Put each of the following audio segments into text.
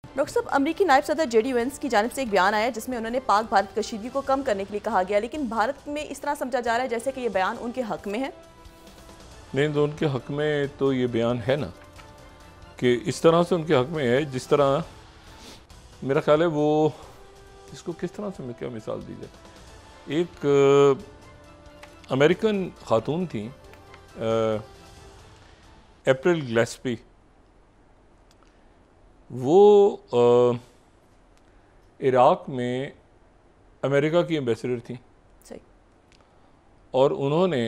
Doctor साहब, अमरीकी नायब सदर जेडी वेंस की जानिब से एक बयान आया जिसमें उन्होंने पाक भारत कशीदगी को कम करने के लिए कहा गया, लेकिन भारत में इस तरह समझा जा रहा है जैसे कि ये बयान उनके हक में है। नहीं, तो उनके हक में तो ये बयान है ना, कि इस तरह से उनके हक में है जिस तरह मेरा ख्याल है वो, इसको किस तरह से मैं क्या मिसाल दी जाए। एक अमेरिकन खातून थी, अप्रैल ग्लेस्पी, वो इराक़ में अमेरिका की एम्बेसडर थी। सही। और उन्होंने,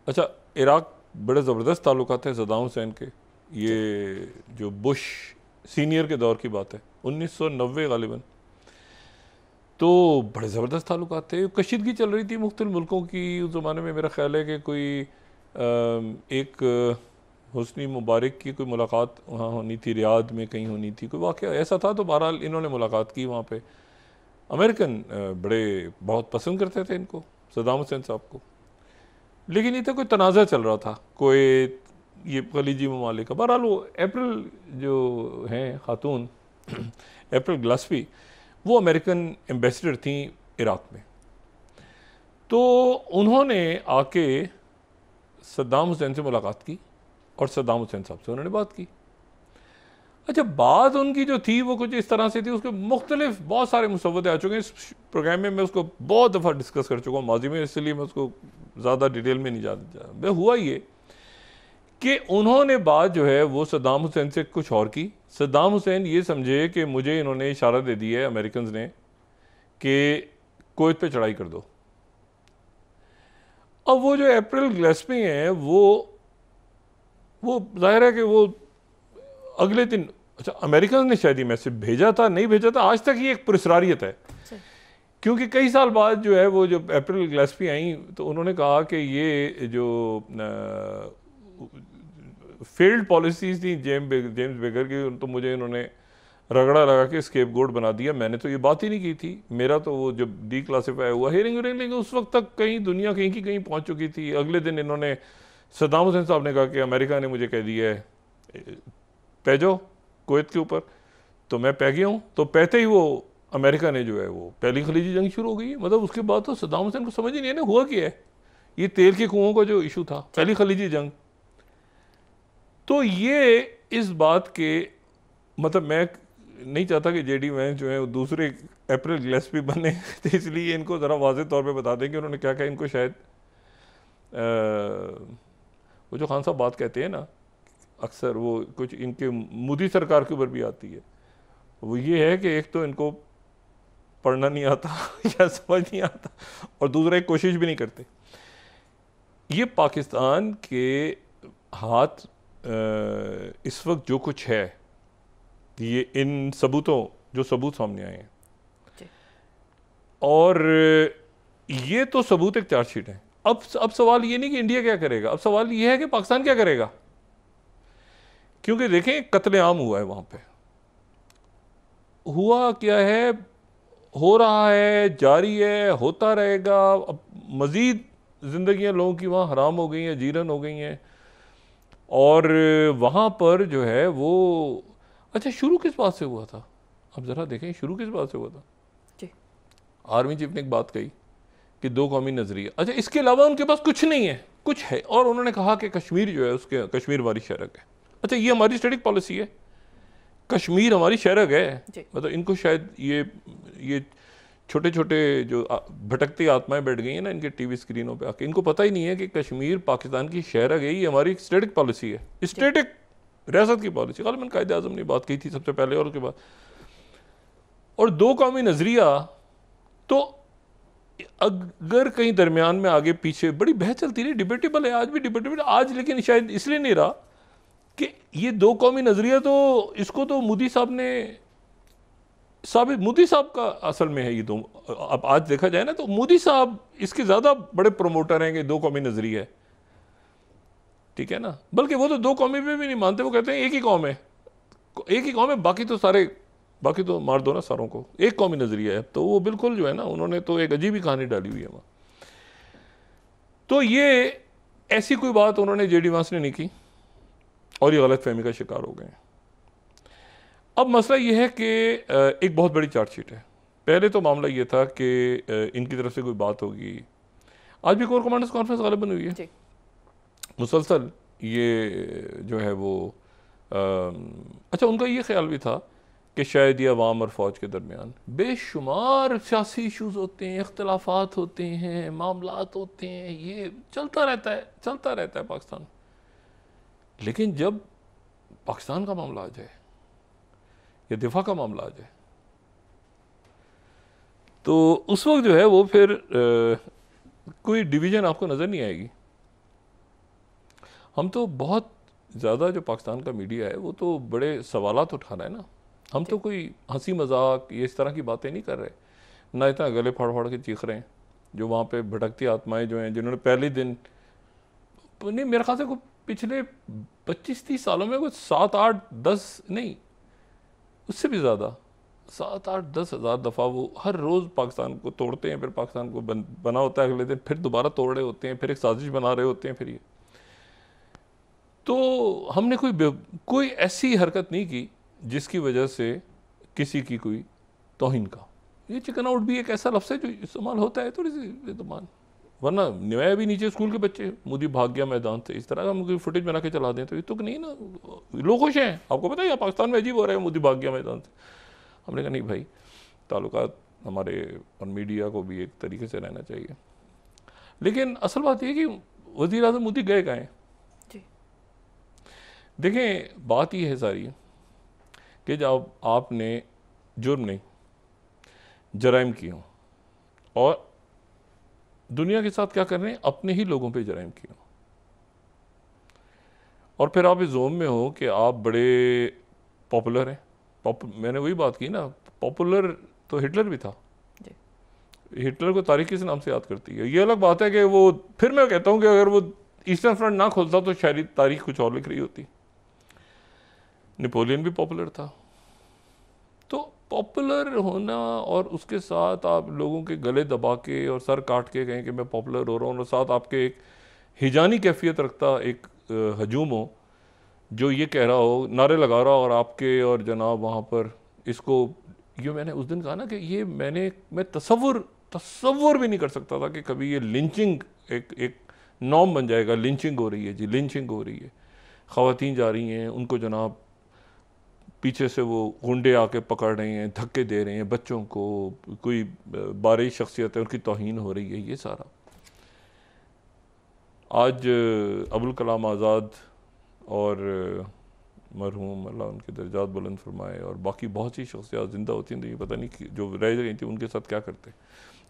अच्छा, इराक़ बड़े ज़बरदस्त ताल्लुकात हैं सद्दाम हुसैन के, ये जो बुश सीनियर के दौर की बात है 1990 गालिबन, तो बड़े ज़बरदस्त ताल्लुकात थे। कशीदगी चल रही थी मुख्तलिफ मुल्कों की उस ज़माने में। मेरा ख्याल है कि कोई एक हुस्नी मुबारक की कोई मुलाकात वहाँ होनी थी, रियाद में कहीं होनी थी, कोई वाक़या ऐसा था। तो बहरहाल इन्होंने मुलाकात की वहाँ पे। अमेरिकन बड़े बहुत पसंद करते थे इनको, सद्दाम हुसैन साहब को, लेकिन ये तो कोई तनाज़ा चल रहा था, कोई ये खलीजी ममालिक का। बहरहाल वो अप्रैल जो हैं खातून अप्रैल ग्लेस्पी, वो अमेरिकन एम्बेसडर थी इराक़ में। तो उन्होंने आके सद्दाम हुसैन से मुलाकात की और सद्दाम हुसैन साहब से उन्होंने बात की। अच्छा, बात उनकी जो थी वो कुछ इस तरह से थी, उसके मुख्तलिफ बहुत सारे मुसव्वदे आ चुके हैं इस प्रोग्राम में, मैं उसको बहुत दफ़ा डिस्कस कर चुका हूँ माजी में, इसलिए मैं उसको ज़्यादा डिटेल में नहीं जा। हुआ ये कि उन्होंने बात जो है वो सद्दाम हुसैन से कुछ और की। सद्दाम हुसैन ये समझे कि मुझे इन्होंने इशारा दे दिया है अमेरिकन ने कि कुवैत पे चढ़ाई कर दो। अब वो जो अप्रैल ग्लेस्पी हैं वो जाहिर है कि वो अगले दिन, अच्छा, अमेरिकन ने शायद ये मैसेज भेजा था, नहीं भेजा था, आज तक ये एक पुरस्रारियत है। क्योंकि कई साल बाद जो है वो जो अप्रैल ग्लेस्पी आई तो उन्होंने कहा कि ये जो फेल्ड पॉलिसीज़ थी जेम्स बेगर की, तो मुझे इन्होंने रगड़ा लगा के स्केपगोट बना दिया। मैंने तो ये बात ही नहीं की थी, मेरा तो वो जब डी क्लासीफाई हुआ हेयरिंग, लेकिन उस वक्त तक कहीं दुनिया कहीं की कहीं पहुंच चुकी थी। अगले दिन इन्होंने, सद्दाम हुसैन साहब ने कहा कि अमेरिका ने मुझे कह दिया है पै जाओ कुवैत के ऊपर, तो मैं पै गया हूँ। तो पैते ही वो अमेरिका ने जो है वो पहली खलीजी जंग शुरू हो गई है। मतलब उसके बाद तो सद्दाम हुसैन को समझ ही नहीं है ना हुआ क्या है। ये तेल के कुओं का जो इशू था, पहली खलीजी जंग, तो ये इस बात के, मतलब मैं नहीं चाहता कि जेडी वेंस जो है वो दूसरे अप्रैल ग्लेस्पी बने, तो इसलिए इनको ज़रा वाज़ेह तौर पे बता दें कि उन्होंने क्या कहा। इनको शायद वो जो खान साहब बात कहते हैं ना अक्सर, वो कुछ इनके मोदी सरकार के ऊपर भी आती है, वो ये है कि एक तो इनको पढ़ना नहीं आता या समझ नहीं आता, और दूसरा एक कोशिश भी नहीं करते। ये पाकिस्तान के हाथ इस वक्त जो कुछ है, ये इन सबूतों, जो सबूत सामने आए हैं, और ये तो सबूत एक चार्जशीट है। अब सवाल ये नहीं कि इंडिया क्या करेगा, अब सवाल ये है कि पाकिस्तान क्या करेगा। क्योंकि देखें, कत्लेआम हुआ है वहां पे, हुआ क्या है, हो रहा है, जारी है, होता रहेगा। अब मजीद जिंदगियां लोगों की वहां हराम हो गई हैं, जीरन हो गई हैं, और वहां पर जो है वो, अच्छा, शुरू किस बात से हुआ था, अब जरा देखें शुरू किस बात से हुआ था। आर्मी चीफ ने एक बात कही कि दो कौमी नजरिया, अच्छा, इसके अलावा उनके पास कुछ नहीं है, कुछ है, और उन्होंने कहा कि कश्मीर जो है उसके, कश्मीर हमारी शरक है। अच्छा, ये हमारी स्टैटिक पॉलिसी है, कश्मीर हमारी शरक है। मतलब इनको शायद ये छोटे छोटे जो भटकती आत्माएं बैठ गई हैं ना इनके टीवी स्क्रीनों पे आके, इनको पता ही नहीं है कि कश्मीर पाकिस्तान की शहरक है, ये हमारी स्टैटिक पॉलिसी है, स्टैटिक रियासत की पॉलिसी। गालिबन कायदे आज़म ने बात की थी सबसे पहले और उसके बाद। और दो कौमी नजरिया, तो अगर कहीं दरमियान में आगे पीछे बड़ी बहस चलती रही, डिबेटेबल है, आज भी डिबेटेबल आज, लेकिन शायद इसलिए नहीं रहा कि ये दो कौमी नजरिया, तो इसको तो मोदी साहब ने साबित, मोदी साहब का असल में है ये दो। अब आज देखा जाए ना तो मोदी साहब इसके ज्यादा बड़े प्रमोटर हैं कि दो कौमी नजरिया है, ठीक है ना। बल्कि वो तो दो कौमी पे भी नहीं मानते, वो कहते हैं एक ही कौम है, एक ही कौम है, बाकी तो मार दो ना सारों को, एक कौमी नजरिया है। तो वो बिल्कुल जो है ना, उन्होंने तो एक अजीब ही कहानी डाली हुई है वहां। तो ये ऐसी कोई बात उन्होंने जेडी वांस ने नहीं की, और ये गलत फहमी का शिकार हो गए। अब मसला ये है कि एक बहुत बड़ी चार्जशीट है। पहले तो मामला ये था कि इनकी तरफ से कोई बात होगी। आज भी कोर कमांडर्स कॉन्फ्रेंस गालिबन हुई है मुसलसल। ये जो है वो अच्छा, उनका ये ख्याल भी था कि शायद ये अवाम और फ़ौज के दरमियान बेशुमार सियासी इशूज़ होते हैं, इख्तलाफात होते हैं, मामलात होते हैं, ये चलता रहता है पाकिस्तान। लेकिन जब पाकिस्तान का मामला आ जाए या दिफा का मामला आ जाए तो उस वक्त जो है वो फिर कोई डिवीज़न आपको नज़र नहीं आएगी। हम तो बहुत ज़्यादा जो पाकिस्तान का मीडिया है वो तो बड़े सवालात उठा रहा है ना। हम तो कोई हंसी मजाक ये इस तरह की बातें नहीं कर रहे, ना इतना गले फाड़ फाड़ के चीख रहे हैं। जो वहाँ पे भटकती आत्माएं जो हैं, जिन्होंने पहले दिन नहीं, मेरे ख्याल से कोई पिछले 25-30 सालों में कुछ 7-8-10 नहीं, उससे भी ज़्यादा 7-8-10 हज़ार दफ़ा वो हर रोज़ पाकिस्तान को तोड़ते हैं, फिर पाकिस्तान को बना होता है, अगले दिन फिर दोबारा तोड़ रहे होते हैं, फिर एक साजिश बना रहे होते हैं। फिर ये तो हमने कोई ऐसी हरकत नहीं की जिसकी वजह से किसी की कोई तौहीन का। ये चिकन आउट भी एक ऐसा लफ्ज़ है जो इस्तेमाल होता है थोड़ी सी इस्तेमाल, वरना नया भी नीचे स्कूल के बच्चे मोदी भाग गया मैदान से, इस तरह का हम फुटेज बना के चला दें तो ये तो नहीं ना, लोग खुश हैं। आपको पता है या पाकिस्तान में अजीब हो रहा है मोदी भाग गया मैदान से। हमने कहा नहीं भाई, ताल्लुकात हमारे और मीडिया को भी एक तरीके से रहना चाहिए। लेकिन असल बात यह कि वज़ीर आज़म मोदी गए कहाँ हैं? देखें, बात यह है सारी कि जब आपने जुर्म नहीं जराइम किए हों और दुनिया के साथ क्या कर रहे हैं, अपने ही लोगों पे जराइम किए हों, और फिर आप इस जोन में हो कि आप बड़े पॉपुलर हैं। मैंने वही बात की ना, पॉपुलर तो हिटलर भी था। हिटलर को तारीख किस नाम से याद करती है? ये अलग बात है कि वो, फिर मैं कहता हूँ कि अगर वो ईस्टर्न फ्रंट ना खोलता तो शायद तारीख कुछ और लिख रही होती। नेपोलियन भी पॉपुलर था। तो पॉपुलर होना और उसके साथ आप लोगों के गले दबा के और सर काट के कहें कि मैं पॉपुलर हो रहा हूँ, और साथ आपके एक हिजानी कैफियत रखता एक हजूम हो जो ये कह रहा हो, नारे लगा रहा हो, और आपके और जनाब वहाँ पर इसको, ये मैंने उस दिन कहा ना कि ये मैं तसव्वुर भी नहीं कर सकता था कि कभी ये लिंचिंग एक नॉर्म बन जाएगा। लिंचिंग हो रही है जी, लिंचिंग हो रही है, ख़वातीन जा रही हैं, उनको जनाब पीछे से वो गुंडे आके पकड़ रहे हैं, धक्के दे रहे हैं, बच्चों को कोई बारही शख्सियत है उनकी तौहीन हो रही है। ये सारा आज अबुल कलाम आज़ाद और मरहूम अल्लाह उनके दर्जात बुलंद फरमाए और बाकी बहुत सी शख्सियत ज़िंदा होती हैं तो ये पता नहीं कि जो रह गई थी उनके साथ क्या करते।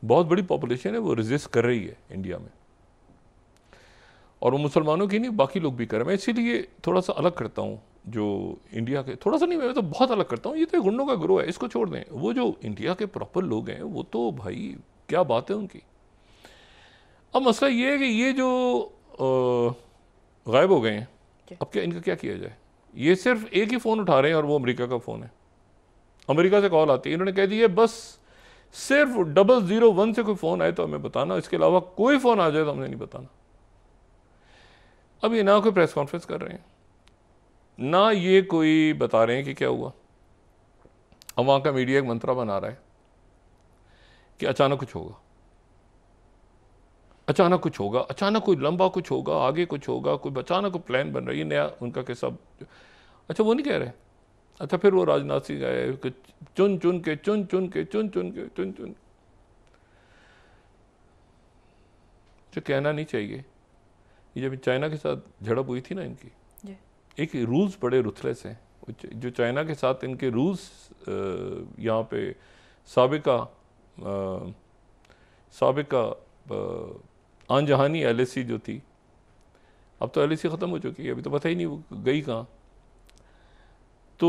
बहुत बड़ी पॉपुलेशन है, वो रेजिस्ट कर रही है इंडिया में, और वो मुसलमानों की नहीं, बाकी लोग भी कर रहे हैं। मैं इसीलिए थोड़ा सा अलग करता हूँ जो इंडिया के, थोड़ा सा नहीं, मैं तो बहुत अलग करता हूँ। ये तो गुंडों का ग्रोह है, इसको छोड़ दें। वो जो इंडिया के प्रॉपर लोग हैं वो तो भाई क्या बात है उनकी। अब मसला ये है कि ये जो गायब हो गए हैं, अब क्या इनका क्या किया जाए? ये सिर्फ एक ही फ़ोन उठा रहे हैं और वो अमेरिका का फ़ोन है। अमेरिका से कॉल आती है, इन्होंने कह दिया बस सिर्फ 001 से कोई फ़ोन आए तो हमें बताना, इसके अलावा कोई फ़ोन आ जाए तो हमें नहीं बताना। अब ये ना कोई प्रेस कॉन्फ्रेंस कर रहे हैं, ना ये कोई बता रहे हैं कि क्या हुआ। अब वहाँ का मीडिया एक मंत्रा बना रहा है कि अचानक कुछ होगा, अचानक कुछ होगा, अचानक कोई लंबा कुछ होगा, आगे कुछ होगा, कोई अचानक कोई प्लान बन रहा है, ये नया उनका के सब। अच्छा वो नहीं कह रहे। अच्छा फिर वो राजनाथ सिंह आए, चुन चुन के जो कहना नहीं चाहिए। ये जब चाइना के साथ झड़प हुई थी ना इनकी, एक रूल्स बड़े रुथलेस हैं जो चाइना के साथ इनके रूल्स, यहाँ पे साबिका आनजहानी एलएसी जो थी, अब तो एलएसी ख़त्म हो चुकी है, अभी तो पता ही नहीं वो गई कहाँ। तो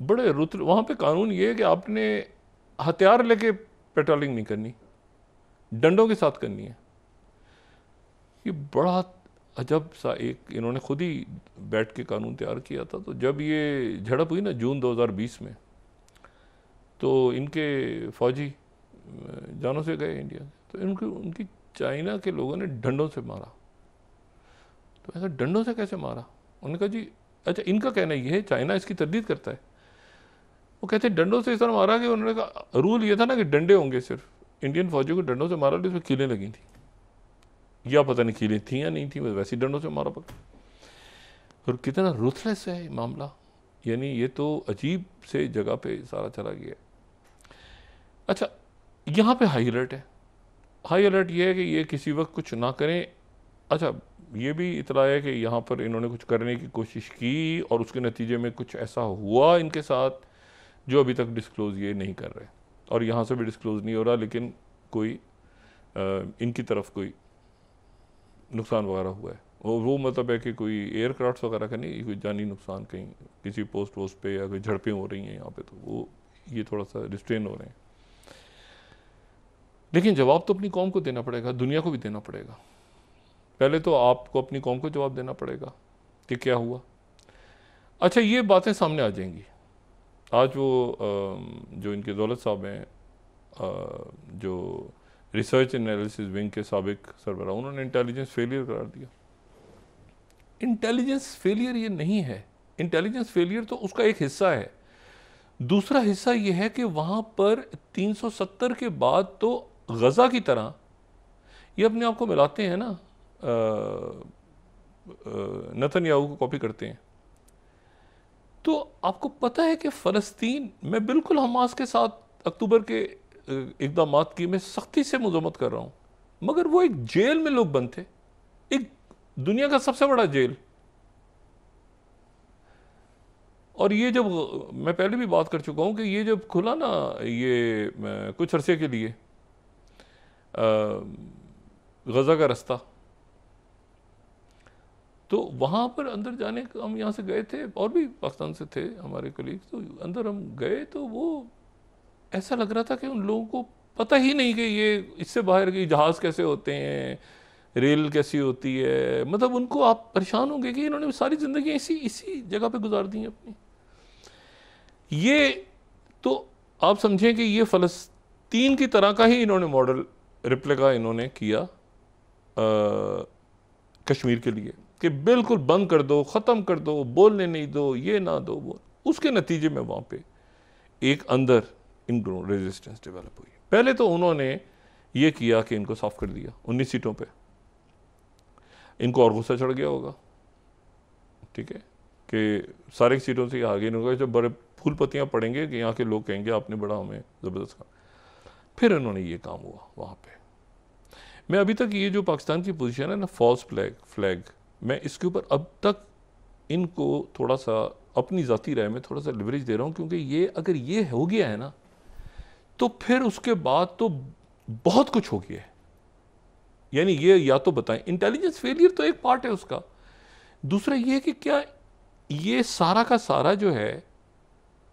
बड़े रुत वहाँ पे कानून ये है कि आपने हथियार लेके पेट्रोलिंग नहीं करनी, डंडों के साथ करनी है। ये बड़ा अजब सा एक इन्होंने खुद ही बैठ के कानून तैयार किया था। तो जब ये झड़प हुई ना जून 2020 में, तो इनके फौजी जानों से गए इंडिया, तो उनकी चाइना के लोगों ने डंडों से मारा। तो ऐसा डंडों से कैसे मारा? उन्होंने कहा जी अच्छा, इनका कहना ये है चाइना इसकी तरदीद करता है वो कहते हैं डंडों से इस तरह मारा कि उन्होंने कहा रूल ये था ना कि डंडे होंगे, सिर्फ इंडियन फौजियों को डंडों से मारा, जिसमें कीलें लगी थी या पता नहीं कीलें थी या नहीं थी, वैसे ही डंडों से मारा पड़ा। और कितना रुथलेस है मामला, यानी ये तो अजीब से जगह पे सारा चला गया। अच्छा, यहाँ पे हाई अलर्ट है। हाई अलर्ट ये है कि ये किसी वक्त कुछ ना करें। अच्छा, ये भी इतला है कि यहाँ पर इन्होंने कुछ करने की कोशिश की और उसके नतीजे में कुछ ऐसा हुआ इनके साथ जो अभी तक डिस्क्लोज़ ये नहीं कर रहे, और यहाँ से भी डिस्क्लोज़ नहीं हो रहा, लेकिन कोई इनकी तरफ कोई नुकसान वगैरह हुआ है। वो मतलब है कि कोई एयरक्राफ्ट वगैरह का नहीं, कोई जानी नुकसान कहीं किसी पोस्ट वोस्ट पे या कोई झड़पें हो रही हैं यहाँ पे, तो वो ये थोड़ा सा रिस्ट्रेन हो रहे हैं। लेकिन जवाब तो अपनी कौम को देना पड़ेगा, दुनिया को भी देना पड़ेगा। पहले तो आपको अपनी कौम को जवाब देना पड़ेगा कि क्या हुआ। अच्छा, ये बातें सामने आ जाएंगी। आज वो जो इनके दौलत साहब हैं, जो रिसर्च एनालिसिस विंग के साबिक सरबराह, उन्होंने इंटेलिजेंस फेलियर करार दिया। इंटेलिजेंस फेलियर ये नहीं है, इंटेलिजेंस फेलियर तो उसका एक हिस्सा है। दूसरा हिस्सा ये है कि वहाँ पर 370 के बाद तो गज़ा की तरह ये अपने आप को मिलाते हैं ना, नेतन्याहू को कॉपी करते हैं। तो आपको पता है कि फ़लस्तीन, मैं बिल्कुल हमास के साथ अक्टूबर के इक़दामात की मैं सख्ती से मज़म्मत कर रहा हूँ, मगर वो एक जेल में लोग बंद थे, एक दुनिया का सबसे बड़ा जेल। और ये जब, मैं पहले भी बात कर चुका हूँ कि ये जब खुला ना ये कुछ अरसे के लिए गज़ा का रास्ता, तो वहाँ पर अंदर जाने का, हम यहाँ से गए थे और भी पाकिस्तान से थे हमारे कलीग, तो अंदर हम गए तो वो ऐसा लग रहा था कि उन लोगों को पता ही नहीं कि ये इससे बाहर के जहाज़ कैसे होते हैं, रेल कैसी होती है। मतलब उनको आप परेशान होंगे कि इन्होंने सारी ज़िंदगी इसी जगह पे गुजार दी है अपनी। ये तो आप समझें कि ये फ़लस्तीन की तरह का ही इन्होंने मॉडल रिप्लिका इन्होंने किया कश्मीर के लिए, कि बिल्कुल बंद कर दो, ख़त्म कर दो, बोलने नहीं दो, ये ना दो बोल। उसके नतीजे में वहाँ पे एक अंदर इनको रेजिस्टेंस डेवलप हुई। पहले तो उन्होंने ये किया कि इनको साफ कर दिया 19 सीटों पे, इनको और गुस्सा चढ़ गया होगा, ठीक है, कि सारी सीटों से आगे इन्होंने जब बड़े फूल पत्तियाँ पड़ेंगे कि यहाँ के लोग कहेंगे आपने बड़ा हमें ज़बरदस्त काम। फिर इन्होंने ये काम हुआ वहाँ पे। मैं अभी तक ये जो पाकिस्तान की पोजीशन है ना, फॉल्स फ्लैग, मैं इसके ऊपर अब तक इनको थोड़ा सा अपनी ज़ाती राय में थोड़ा सा लिवरेज दे रहा हूँ, क्योंकि ये अगर ये हो गया है ना, तो फिर उसके बाद तो बहुत कुछ हो गया है। यानी ये या तो बताएं, इंटेलिजेंस फेलियर तो एक पार्ट है उसका, दूसरा ये है कि क्या ये सारा का सारा जो है,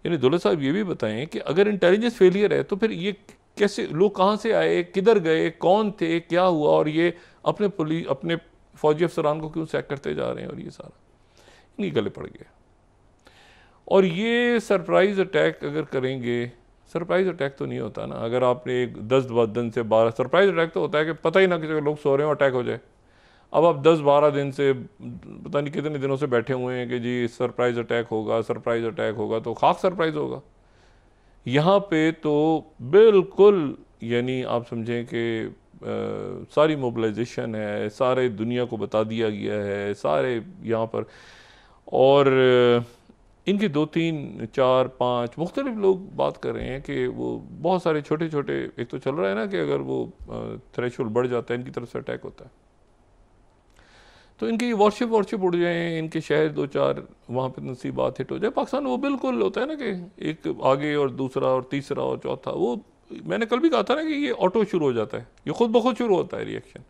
यानी दौलत साहब ये भी बताएं कि अगर इंटेलिजेंस फेलियर है तो फिर ये कैसे, लोग कहाँ से आए, किधर गए, कौन थे, क्या हुआ, और ये अपने फौजी अफसरान को क्यों सैक करते जा रहे हैं, और ये सारा इनकी गले पड़ गया। और ये सरप्राइज अटैक अगर करेंगे, सरप्राइज अटैक तो नहीं होता ना, अगर आपने एक 10 दिन से 12, सरप्राइज अटैक तो होता है कि पता ही ना किसी लोग सो रहे हो अटैक हो जाए। अब आप 10-12 दिन से पता नहीं कितने दिनों से बैठे हुए हैं कि जी सरप्राइज अटैक होगा, सरप्राइज अटैक होगा, तो खाक सरप्राइज होगा। यहाँ पे तो बिल्कुल, यानी आप समझें कि सारी मोबिलाइजेशन है, सारे दुनिया को बता दिया गया है, सारे यहाँ पर, और इनके 2-3-4-5 मुख्तलिफ लोग बात कर रहे हैं कि वो बहुत सारे छोटे छोटे, एक तो चल रहा है ना कि अगर वो थ्रेशोल्ड बढ़ जाता है इनकी तरफ से अटैक होता है, तो इनकी वॉरशिप उड़ जाए, इनके शहर 2-4 वहाँ पे नसीबात हिट हो जाए। पाकिस्तान वो बिल्कुल होता है ना कि एक आगे और दूसरा और तीसरा और चौथा, वो मैंने कल भी कहा था ना कि ये ऑटो शुरू हो जाता है, ये खुद ब खुद शुरू होता है रिएक्शन।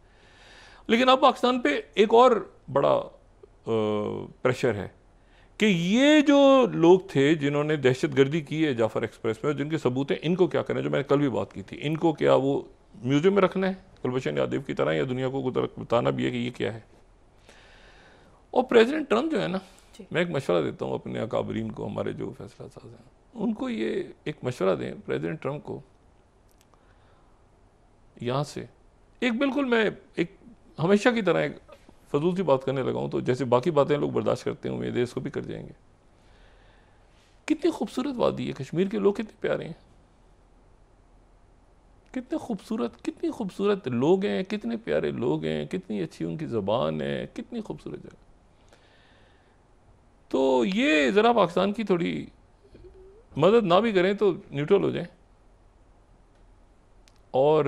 लेकिन अब पाकिस्तान पे एक और बड़ा प्रेशर है कि ये जो लोग थे जिन्होंने दहशतगर्दी की है जाफर एक्सप्रेस में, जिनके सबूत हैं, इनको क्या करना है, जो मैंने कल भी बात की थी, इनको क्या वो म्यूजियम में रखना है कुलभूषण यादव की तरह, या दुनिया को बताना भी है कि ये क्या है। और प्रेसिडेंट ट्रंप जो है ना, मैं एक मशवरा देता हूँ अपने अकाबरीन को, हमारे जो फैसला साज हैं, उनको ये एक मशवरा दें प्रेसिडेंट ट्रंप को, यहाँ से एक बिल्कुल, मैं एक हमेशा की तरह एक फजूल सी बात करने लगा हूँ, तो जैसे बाकी बातें लोग बर्दाश्त करते हैं, उम्मीद है इसको भी कर जाएंगे। कितनी खूबसूरत वादी है, कश्मीर के लोग कितने प्यारे हैं, कितने खूबसूरत, कितनी खूबसूरत लोग हैं, कितने प्यारे लोग हैं, कितनी अच्छी उनकी ज़बान है, कितनी खूबसूरत जगह। तो ये ज़रा पाकिस्तान की थोड़ी मदद ना भी करें तो न्यूट्रल हो जाएं, और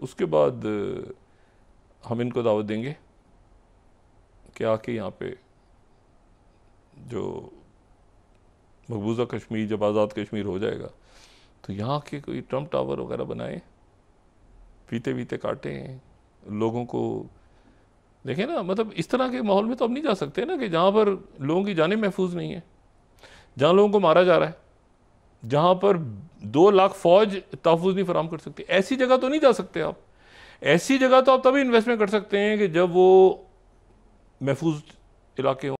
उसके बाद हम इनको दावत देंगे कि आके यहाँ पे जो मकबूजा कश्मीर जब आज़ाद कश्मीर हो जाएगा तो यहाँ के कोई ट्रम्प टावर वगैरह बनाए, पीते पीते काटें, लोगों को देखें ना। मतलब इस तरह के माहौल में तो अब नहीं जा सकते ना कि जहाँ पर लोगों की जानें महफूज नहीं है, जहाँ लोगों को मारा जा रहा है, जहाँ पर 2 लाख फौज तहफ़्फ़ुज़ नहीं फराम कर सकती। ऐसी जगह तो नहीं जा सकते आप। ऐसी जगह तो आप तभी इन्वेस्टमेंट कर सकते हैं कि जब वो महफूज इलाके हों।